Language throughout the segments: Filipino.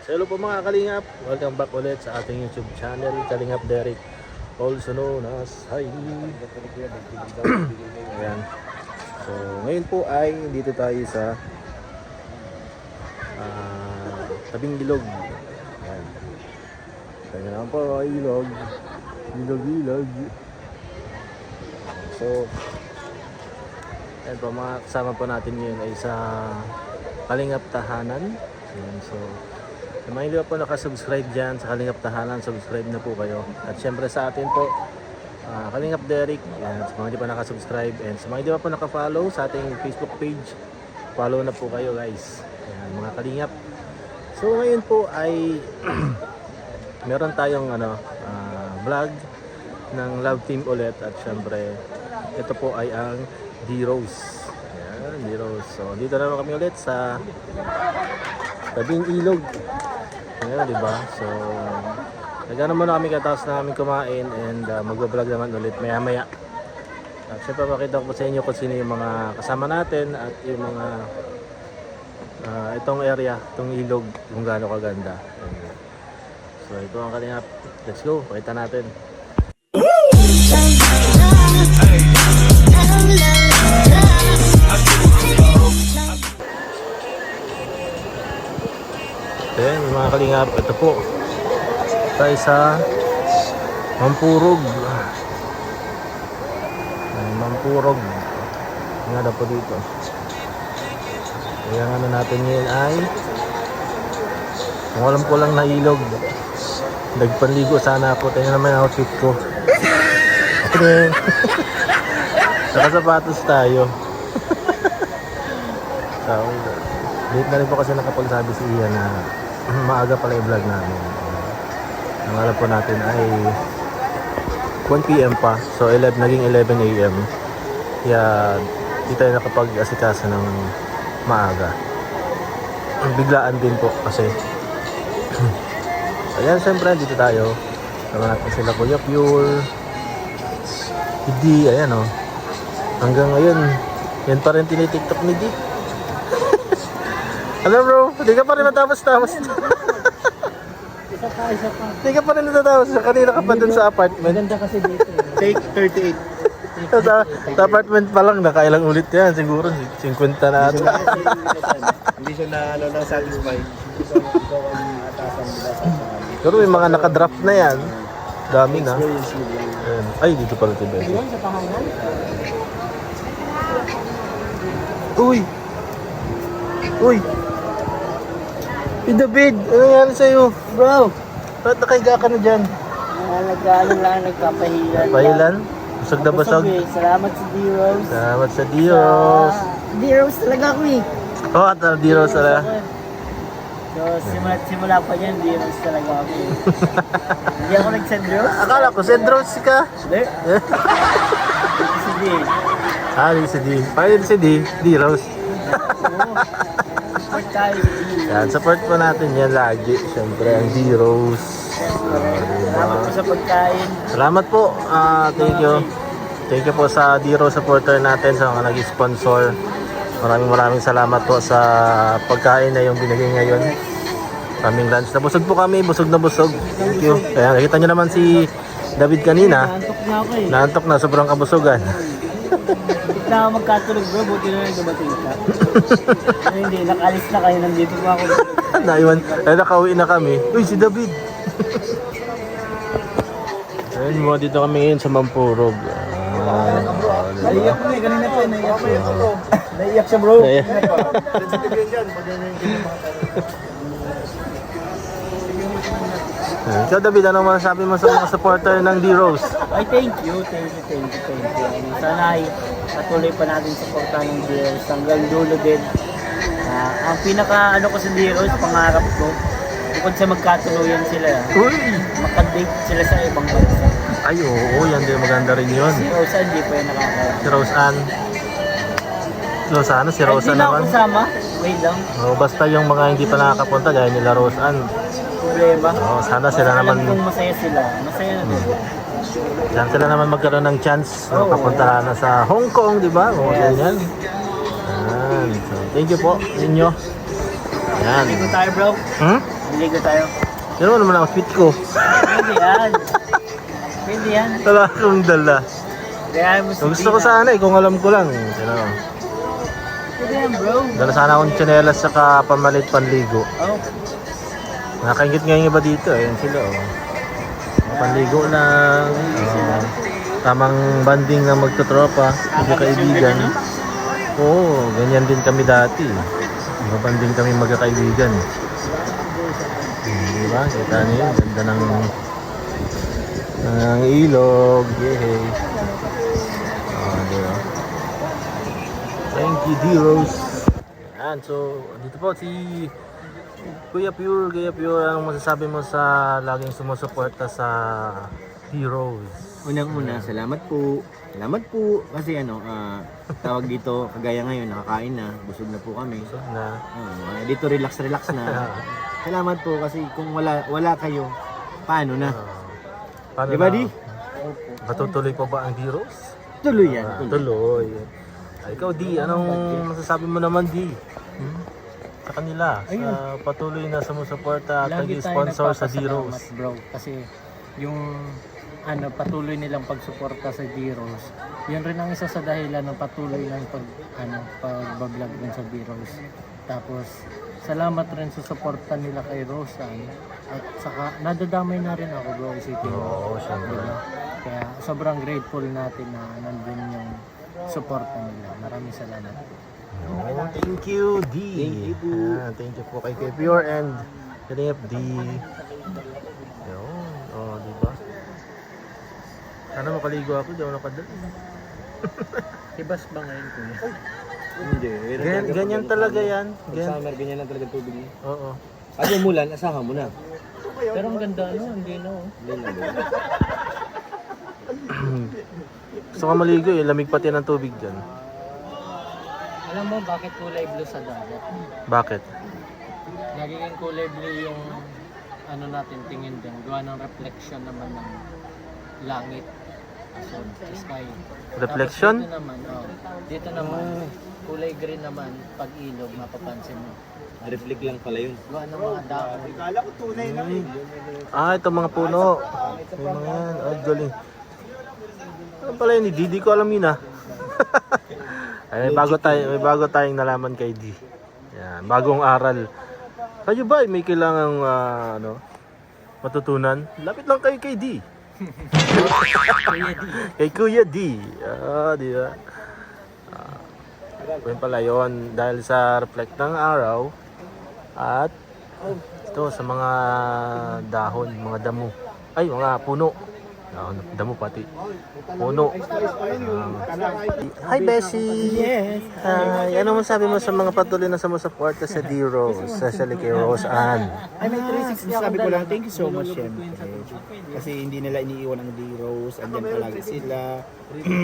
Hello po mga Kalingap, welcome back ulit sa ating YouTube channel, Kalingap Derek, also known as Heidi. Ayan. So ngayon po ay dito tayo sa tabing ilog. Ayan. Kanya naman po ilog. Ilog. So ayan po, mga kasama po natin ngayon ay sa Kalingap Tahanan. Ayan, so sa mga hindi pa po nakasubscribe dyan sa Kalingap Tahanan, subscribe na po kayo. At syempre sa atin po, Kalingap Derek, yan, sa mga hindi pa nakasubscribe. And sa mga hindi pa po nakafollow sa ating Facebook page, follow na po kayo guys. Yan, mga Kalingap. So ngayon po ay meron tayong vlog ng Love Team ulit. At syempre, ito po ay ang D-Rose. Yan, D-Rose. So dito naman kami ulit sa tabing ilog. Ayan, diba? So, nagano muna kami katapos na kami kumain and magbablog naman ulit maya-maya. At syempre, pakita ko po sa inyo kung sino yung mga kasama natin at yung mga itong area, itong ilog, kung gaano kaganda. Ayan. So, ito ang Kalingap. Let's go, pakita natin. Ayan mga Kalingap, ito po tayo sa Mampurog. Mampurog nga na po dito. Kaya ano natin ngayon ay kung alam ko lang na ilog. Nagpanligo sana ako. Tingnan naman ang outfit ko. Okay. Nakasapatos tayo. So, late na rin po kasi nakapagsabi si Ian na maaga pala yung vlog namin. Ang alam po natin ay 1 PM pa. So naging 11 AM. Kaya di tayo nakapag-asikaso ng maaga. Biglaan din po kasi. Ayan, siyempre dito tayo. Tama natin sila Kuya Pure. Hindi, ayan o. Hanggang ngayon, yan pa rin tinitiktok ni Dick. Ano bro, hindi ka pa rin matapos-tapos. Isa pa. Hindi ka pa rin natatapos. Kanina ka pa dun sa apartment. Maganda kasi dito. Take 38. Sa apartment pa lang, nakailang ulit yan. Siguro 50 na ata. Hindi siya na satisfied. Pero may mga nakadraft na yan. Dami na. Ay, dito pala ito. Ayun, sa Tahanan. Uy! David, ano nangyari sa'yo? Bro! Ba't nakahiga ka na dyan? Nag-ano lang, nagpapahilan. Pahilan? Busog na busog? Salamat sa D-Rose. Salamat sa Dios. D-Rose talaga ako eh. Oh, at Dios ala. So, simula pa yan, D-Rose talaga ako eh. Hindi ako nag-Cedros. Akala ko, Cedros ka. Hindi. Si D. Si D. Paano si D? D-Rose. Support tayo si D. Yan, support po natin yan lagi. Siyempre, ang D-Rose. Salamat po sa pagkain. Salamat po. Thank you. Thank you po sa D-Rose supporter natin sa mga nag-sponsor. Maraming salamat po sa pagkain na yung binigay ngayon. Kaming lunch. Nabusog po kami. Busog na busog. Thank you. Kaya nakita nyo naman si David kanina. Naantok na ako eh. Naantok na. Sobrang kabusugan. Hindi na ako magkatulog bro. Buti na lang dumating ka. Hindi, nakalis na kayo. Nandito pa ako. Naiwan. Ay, nakauwi na kami. Uy, si David. Ayun mo, dito kami ngayon sa Mampurog. Naiyak ko eh. Kanina pa naiyak ko. Naiyak siya bro. Ikaw David, ano masasabi mo sa mga supporter ng D-Rose? Ay, thank you. Sana ay patuloy pa natin supportan ng D-Rose hanggang dulo din. Ang pinaka ko sa D-Rose, pangarap ko, bukod sa magkatuluyan sila, Uy! makadate sila sa ibang bansa. Ay, oo, yan din. Maganda rin yun. Si Rosa, hindi pa yan nakakaya. Si Rose Ann. Si Rosa Hindi na ako naman. kasama. Wait lang. Basta yung mga hindi pa nakakapunta, gaya nila Rose Ann. Problema. Sana sila Alam naman, kong masaya sila. Masaya na din. sana sila naman magkaroon ng chance na kapuntahan na sa Hong Kong, di ba? O, ganyan. Yan. So, thank you po sa inyo. Yan. Dito tayo bro. Hmm? Biligo tayo. Yan naman ang outfit ko. Pwede yan. Pwede yan. Wala akong dala. Kaya mo si Gusto ko sana kung alam ko lang. Sino? Pwede yan, bro. Dala sana akong tsinelas saka pamalit panligo. Oh. Nakakaingit nga yung iba dito. Ayan sila. Oh. Panligo lang. Tamang banding na magtotropa. Magkakaibigan. Oo, ganyan din kami dati. Mabanding kami magkakaibigan. Diba? Kita niyo yun. Ganda ng ilog. Yehey. Diba? Thank you, D-Rose. Yan. So, dito po si Kuya Pure. Kuya Pure, anong masasabi mo sa laging sumusuporta sa D-Rose? Unang-una, salamat po. Salamat po. Kasi tawag dito, kagaya ngayon, nakakain na. Busog na po kami. So, na, Dito relax na. Salamat po kasi kung wala kayo, paano na? paano Di ba, na? Di? Matutuloy pa ba ang D-Rose? Tuloy yan. Tuloy. Ikaw, Di, anong masasabi mo naman, Di? Sa kanila, sa patuloy na sumusuporta at Lagi tayo nag-sponsor sa nagpapasalamat, D-Rose. bro. Kasi yung patuloy nilang pagsuporta sa D-Rose, yun rin ang isa sa dahilan ng patuloy ng pagbablog din sa D-Rose. Tapos, salamat rin sa suporta nila kay Rosan. At saka, nadadamay na rin ako, bro, isipin mo. Oo, syempre. Diba? Kaya, sobrang grateful natin na nandun yung suporta nila. Maraming salamat. Oh, thank you, D. Thank you po. Thank you po kay Pure and Kalingap D. Yun. Oh, di ba? Sana makaligo ako, di ako nakadali. Ibas ba ngayon, kuya? Hindi. Ganyan talaga yan. Summer, ganyan lang talaga tubig niya. Oo. Pag umulan, asahan mo na. Pero ang ganda, hindi na, oh. Gusto ka maligo eh, lamig pati ng tubig dyan. Alam mo bakit kulay blue sa dagat? Bakit? Nagiging kulay blue yung natin tingin din. Gawa ng reflection naman ng langit. So, sa sky. Reflection? Tapos dito naman, kulay green naman, pag ilog, mapapansin mo. Reflect lang pala yun. Gawa ng mga dahon. Itong mga puno. Yung mga yan. Ay, galing. Ano pala yun? Di ko alam yun ah. Ay, may bago tayong nalaman kay D. Yan, bagong aral. Kayo ba may kailangang matutunan? Lapit lang kayo kay D. Kay Kuya D. Di ba? Yun pala yun. Dahil sa reflect ng araw at ito sa mga dahon, mga damo. Ay, mga puno. Damo pati. Puno. Hi, Beshi! Yes! Ano masabi mo sa mga patuloy na sumusuporta sa D-Rose? Especially kay Rose Ann. Ay, may 360 sabi ko lang, thank you so much, syempre. Kasi hindi nila iniiwan ang D-Rose, andyan palagi sila.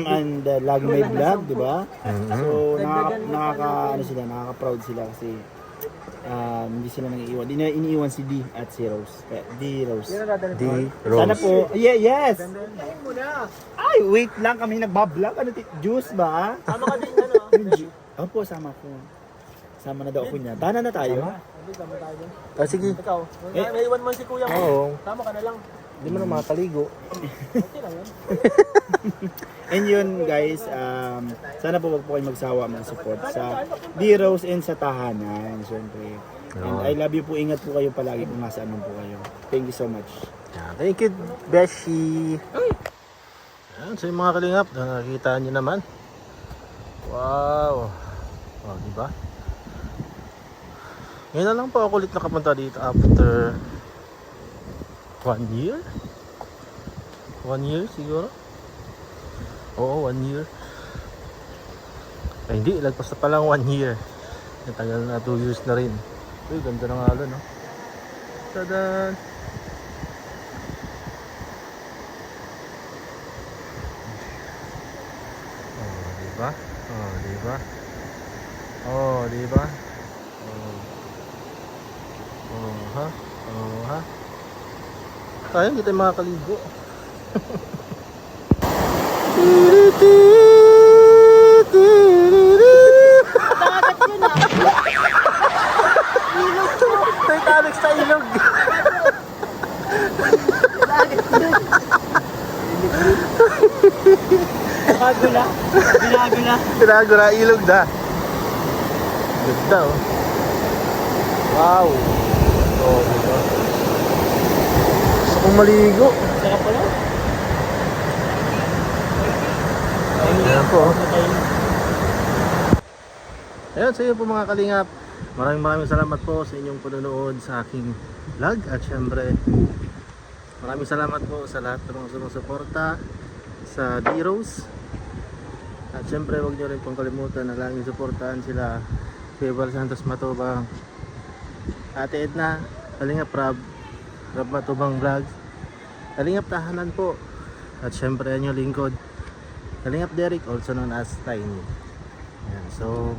And lagi may vlog, di ba? So, nakaka-proud sila kasi hindi sila nang-iiwan. Hindi na iniiwan si D at si Rose. D-Rose. D-Rose. Sana po, yes! Ay, wait lang, kami nagbablog. Juice ba? Sama ka din, ano? Opo, sama ko. Sama na daw ako niya. Tana na tayo. Sige. Ikaw, may iwan man si kuya mo. Oo. Tama ka na lang. Hindi mo na makakaligo. Okay lang yun. And yun guys, sana po wag po kayo magsawa mag-support sa D-Rose and sa tahanan, syempre. And I love you po, ingat po kayo palagi kung nasaan man po kayo. Thank you so much. Thank you, Beshi. Ayan, so yung mga kalingap, nakikita nyo naman. Wow. Oh, diba? Ngayon na lang po ako ulit nakapunta dito after 1 year? 1 year siguro? Oo, 1 year. Ay hindi, lagpas na palang 1 year. Natagal na 2 years na rin. Uy, ganda ng alon, no? Tadan! Oh, diba? Oh, diba? Oh, diba? Oh. Oh, ha? Oh, ha? Kaya hindi tayo makakaligo. Titanic sa ilog. Binago na. Binago na. Tinago na, ilog na. Ganda oh. Wow. Oh, diba? Gusto kong maligo. Sarap pala. Ayan po. Ayun, sa iyo po mga kalingap. Maraming salamat po sa inyong panonood sa aking vlog. At syempre, maraming salamat po sa lahat ng mga sumusuporta sa D-Rose. At syempre, huwag nyo rin pong kalimutan na laging suportahan sila Febal Santos Matubang, Ate Edna, Kalingap Rab Matubang Vlog, Kalingap Tahanan po. At syempre, yan yung lingkod, Kalingap Derek, also known as Tiny. Ayan, so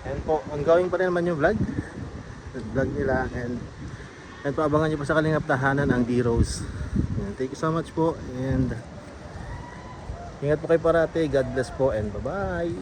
and po, ongoing pa rin naman yung vlog nila, and po, abangan nyo po sa Kalingap Tahanan ang D-Rose. Thank you so much po, and ingat po kayo parati. God bless po, and bye bye.